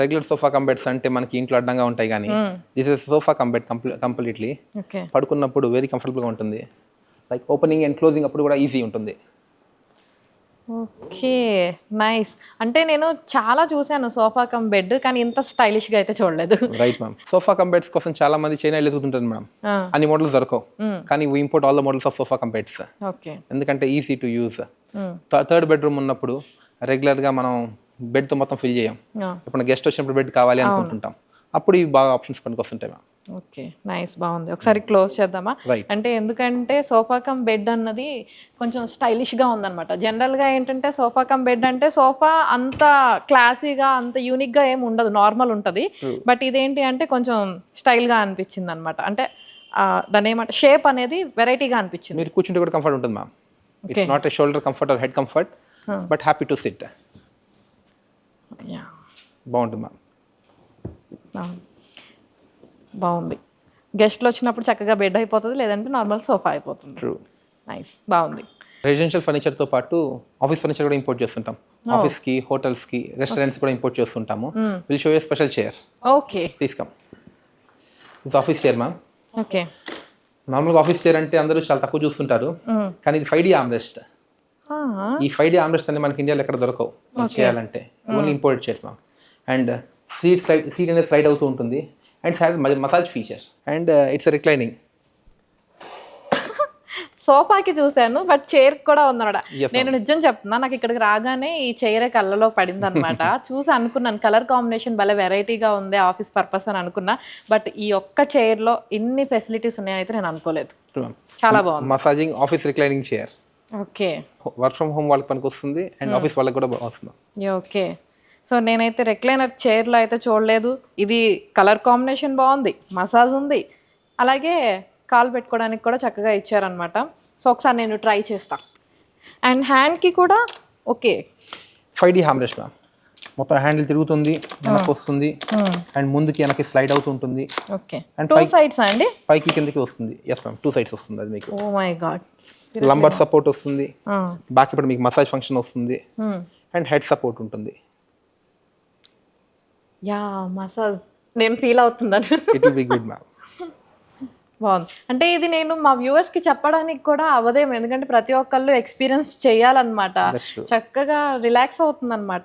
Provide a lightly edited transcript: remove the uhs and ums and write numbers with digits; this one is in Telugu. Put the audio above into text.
రెగ్యులర్ సోఫా కమ్ బెడ్స్ అంటే మనకి ఇంట్లో అడ్డంగా ఉంటాయి కానీ this is sofa cum bed completely. Okay. పడుకున్నప్పుడు వెరీ కంఫర్టబుల్గా ఉంటుంది. లైక్ ఓపెనింగ్ అండ్ క్లోజింగ్ అప్పుడు కూడా ఈజీ ఉంటుంది. Okay, nice. అంటే నేను చాలా చూశాను సోఫా కమ్ బెడ్, కానీ ఇంత స్టైలిష్గా అయితే చూడలేదు. Right ma'am. Sofa cum beds కోసం చాలా మంది చైనా వెతుకుతుంటారు మేడం. అన్ని మోడల్స్ దొరకవు, కానీ we import all the models of sofa cum beds. Okay. ఎందుకంటే easy to use. Third bedroom ఉన్నప్పుడు రెగ్యులర్గా మనం బెడ్తో మొత్తం ఫిల్ చేయం. ఇప్పుడు గెస్ట్ వచ్చినప్పుడు బెడ్ కావాలి అనుకుంటుంటాం, అప్పుడు ఇవి బాగా ఆప్షన్స్ పనికి వస్తుంటాయి మ్యామ్. ఓకే, నైస్, బాగుంది. ఒకసారి క్లోజ్ చేద్దామా? అంటే ఎందుకంటే సోఫా కమ్ బెడ్ అన్నది కొంచెం స్టైలిష్గా ఉందన్నమాట. జనరల్గా ఏంటంటే సోఫా కమ్ బెడ్ అంటే సోఫా అంత క్లాసీగా అంత యూనిక్గా ఏమి ఉండదు, నార్మల్ ఉంటుంది. బట్ ఇదేంటి అంటే కొంచెం స్టైల్గా అనిపించింది అనమాట. అంటే దాని ఏమంటే షేప్ అనేది వెరైటీగా అనిపించింది. మీరు కూర్చుంటే కూడా కంఫర్ట్ ఉంటుంది ma'am. It's not a shoulder comfort or head comfort, but happy to sit. బాగుంటుంది మ్యామ్. బాగుంది. గెస్ట్లు వచ్చినప్పుడు చక్కగా బెడ్ అయిపోతుంది, లేదంటే నార్మల్ సోఫా అయిపోతుంది. ట్రూ. నైస్, బాగుంది. రెసిడెన్షియల్ ఫర్నిచర్తో పాటు ఆఫీస్ ఫర్నిచర్ కూడా ఇంపోర్ట్ చేస్తుంటాం. ఆఫీస్కి, హోటల్స్కి, రెస్టారెంట్స్ కూడా ఇంపోర్ట్ చేస్తుంటాము. Will show you special chair. Okay, please come. ఇది ఆఫీస్ చైర్ మ్యామ్. ఓకే. నార్మల్గా ఆఫీస్ చైర్ అంటే అందరూ చాలా తక్కువ చూస్తుంటారు, కానీ ఇది 5D ఆర్మ్రెస్ట్. ఈ 5D ఆర్మ్రెస్ట్ అనేది మనకి ఇండియాలో ఎక్కడ దొరకవు చేయాలంటే, only import chairs ma'am. And seat అనేది స్లైడ్ అవుతూ ఉంటుంది. And has massage feature. And it's reclining. సోఫాకి చూశాను, బట్ చైర్ కూడా ఉందన్నమాట. నేను నిజం చెప్తున్నా, నాకు ఇక్కడికి రాగానే ఈ చైర్ కళ్ళలో పడింది అనమాట. చూసి అనుకున్నాను కలర్ కాంబినేషన్ భలే వెరైటీగా ఉంది, ఆఫీస్ పర్పస్ అని అనుకున్నా. బట్ ఈ ఒక్క చైర్లో ఇన్ని ఫెసిలిటీస్ ఉన్నాయని అయితే నేను అనుకోలేదు. చాలా బాగుంది. Massaging office reclining chair. Okay. Work from home వాళ్ళకి పనికి వస్తుంది, అండ్ ఆఫీస్ వాళ్ళకి కూడా వస్తుంది. ఓకే. సో నేనైతే రెక్లైనర్ చైర్లో అయితే చూడలేదు. ఇది కలర్ కాంబినేషన్ బాగుంది, మసాజ్ ఉంది, అలాగే కాలు పెట్టుకోవడానికి కూడా చక్కగా ఇచ్చారనమాట. సో ఒకసారి నేను ట్రై చేస్తా. అండ్ హ్యాండ్కి కూడా ఓకే 5D ఆర్మ్రెస్ట్ మ్యామ్. మొత్తం హ్యాండిల్ తిరుగుతుంది, వెనక్కి వస్తుంది, అండ్ ముందుకి వెనక్కి స్లైడ్ అవుతూ ఉంటుంది. ఓకే. అండ్ 2 సైడ్స్ అండి, పైకి కిందకి వస్తుంది. ఎస్ మ్యామ్, 2 సైడ్స్ వస్తుంది. అది మీకు oh my god lumbar support వస్తుంది, బ్యాక్ ఇప్పుడు మీకు మసాజ్ ఫంక్షన్ వస్తుంది, అండ్ హెడ్ సపోర్ట్ ఉంటుంది. యా, మసాజ్ నేను ఫీల్ అవుతున్నాను. It will be good ma'am. బాగుంది. అంటే ఇది నేను మా వ్యూవర్స్కి చెప్పడానికి కూడా అవదేమో, ఎందుకంటే ప్రతి ఒక్కళ్ళు ఎక్స్పీరియన్స్ చేయాలన్నమాట. చక్కగా రిలాక్స్ అవుతుంది అనమాట.